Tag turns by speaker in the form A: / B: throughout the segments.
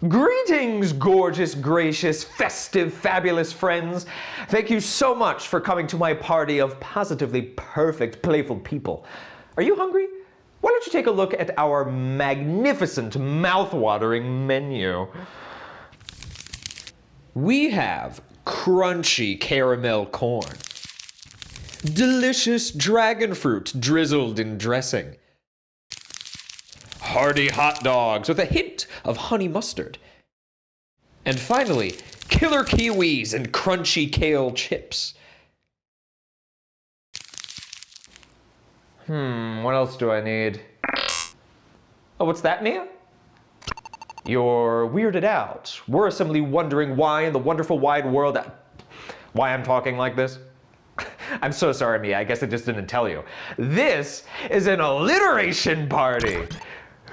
A: Greetings, gorgeous, gracious, festive, fabulous friends. Thank you so much for coming to my party of positively perfect, playful people. Are you hungry? Why don't you take a look at our magnificent, mouth-watering menu. We have crunchy caramel corn, delicious dragon fruit drizzled in dressing, hearty hot dogs with a hint of honey mustard, and finally, killer kiwis and crunchy kale chips. What else do I need? Oh, what's that, Mia? You're weirded out, worrisomely wondering why in the wonderful wide world why I'm talking like this? I'm so sorry, Mia, I guess I just didn't tell you. This is an alliteration party!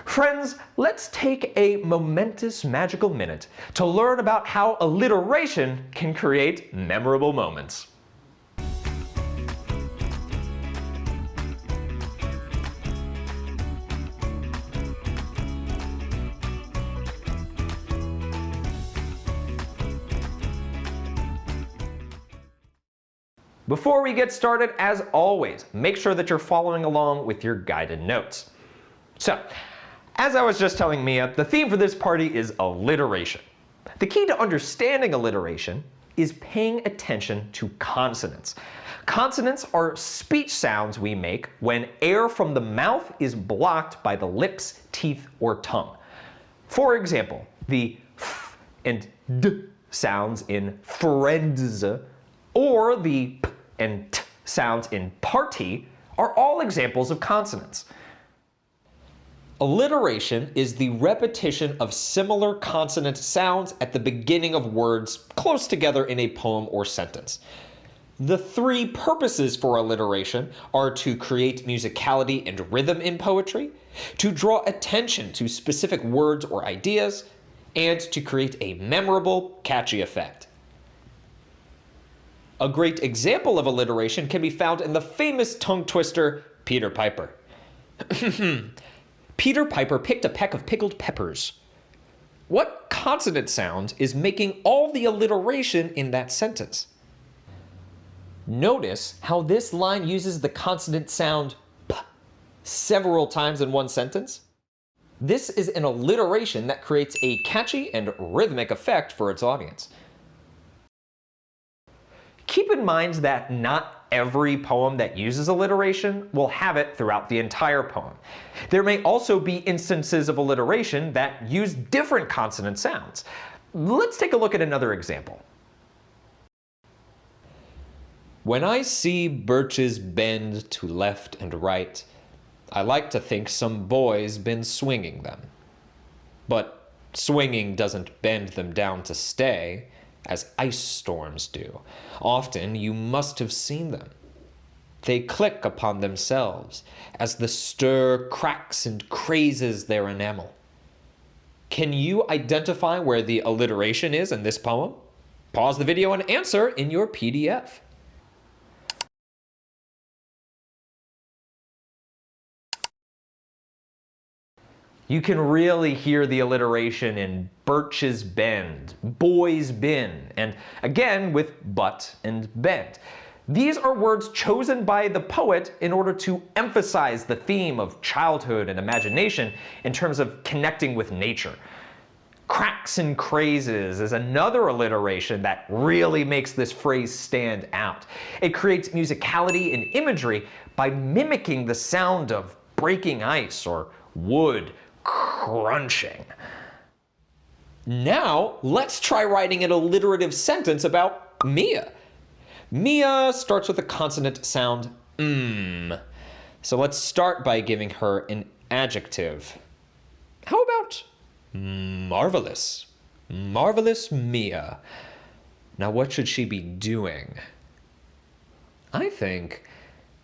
A: Friends, let's take a momentous, magical minute to learn about how alliteration can create memorable moments. Before we get started, as always, make sure that you're following along with your guided notes. So, as I was just telling Mia, the theme for this party is alliteration. The key to understanding alliteration is paying attention to consonants. Consonants are speech sounds we make when air from the mouth is blocked by the lips, teeth, or tongue. For example, the f and d sounds in friends, or the p and t sounds in party are all examples of consonants. Alliteration is the repetition of similar consonant sounds at the beginning of words close together in a poem or sentence. The three purposes for alliteration are to create musicality and rhythm in poetry, to draw attention to specific words or ideas, and to create a memorable, catchy effect. A great example of alliteration can be found in the famous tongue twister, Peter Piper. Peter Piper picked a peck of pickled peppers. What consonant sound is making all the alliteration in that sentence? Notice how this line uses the consonant sound p several times in one sentence. This is an alliteration that creates a catchy and rhythmic effect for its audience. Keep in mind that not every poem that uses alliteration will have it throughout the entire poem. There may also be instances of alliteration that use different consonant sounds. Let's take a look at another example. When I see birches bend to left and right, I like to think some boy's been swinging them. But swinging doesn't bend them down to stay, as ice storms do. Often you must have seen them. They click upon themselves as the stir cracks and crazes their enamel. Can you identify where the alliteration is in this poem? Pause the video and answer in your PDF. You can really hear the alliteration in birches bend, boys bin, and again with but and bend. These are words chosen by the poet in order to emphasize the theme of childhood and imagination in terms of connecting with nature. Cracks and crazes is another alliteration that really makes this phrase stand out. It creates musicality and imagery by mimicking the sound of breaking ice or wood crunching. Now, let's try writing an alliterative sentence about Mia. Mia starts with a consonant sound So let's start by giving her an adjective. How about marvelous? Marvelous Mia. Now what should she be doing? I think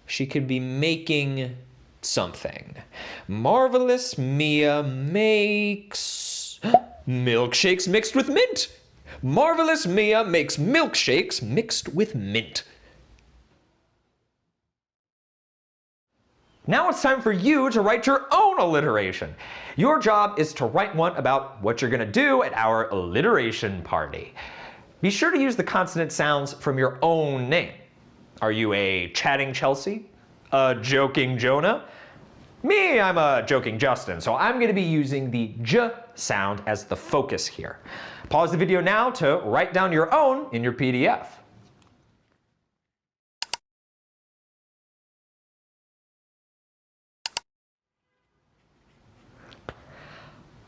A: she could be making something. Marvelous Mia makes milkshakes mixed with mint. Marvelous Mia makes milkshakes mixed with mint. Now it's time for you to write your own alliteration. Your job is to write one about what you're going to do at our alliteration party. Be sure to use the consonant sounds from your own name. Are you a chatting Chelsea? A joking Jonah? Me, I'm a joking Justin, so I'm going to be using the J sound as the focus here. Pause the video now to write down your own in your PDF.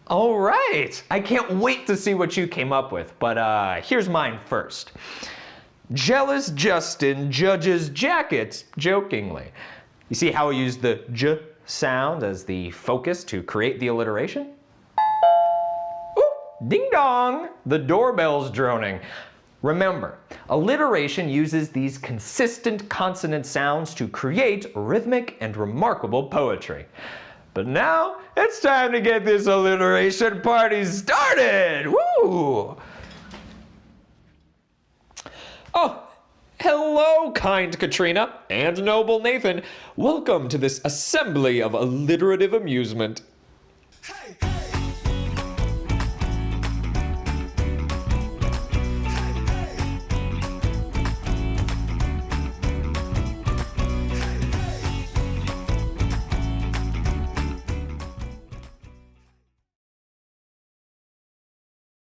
A: All right, I can't wait to see what you came up with, but here's mine first. Jealous Justin judges jackets jokingly. You see how I use the J sound as the focus to create the alliteration? Ooh, ding dong, the doorbell's droning. Remember, alliteration uses these consistent consonant sounds to create rhythmic and remarkable poetry. But now, it's time to get this alliteration party started! Woo! Oh, hello, kind Katrina and noble Nathan. Welcome to this assembly of alliterative amusement. Hey.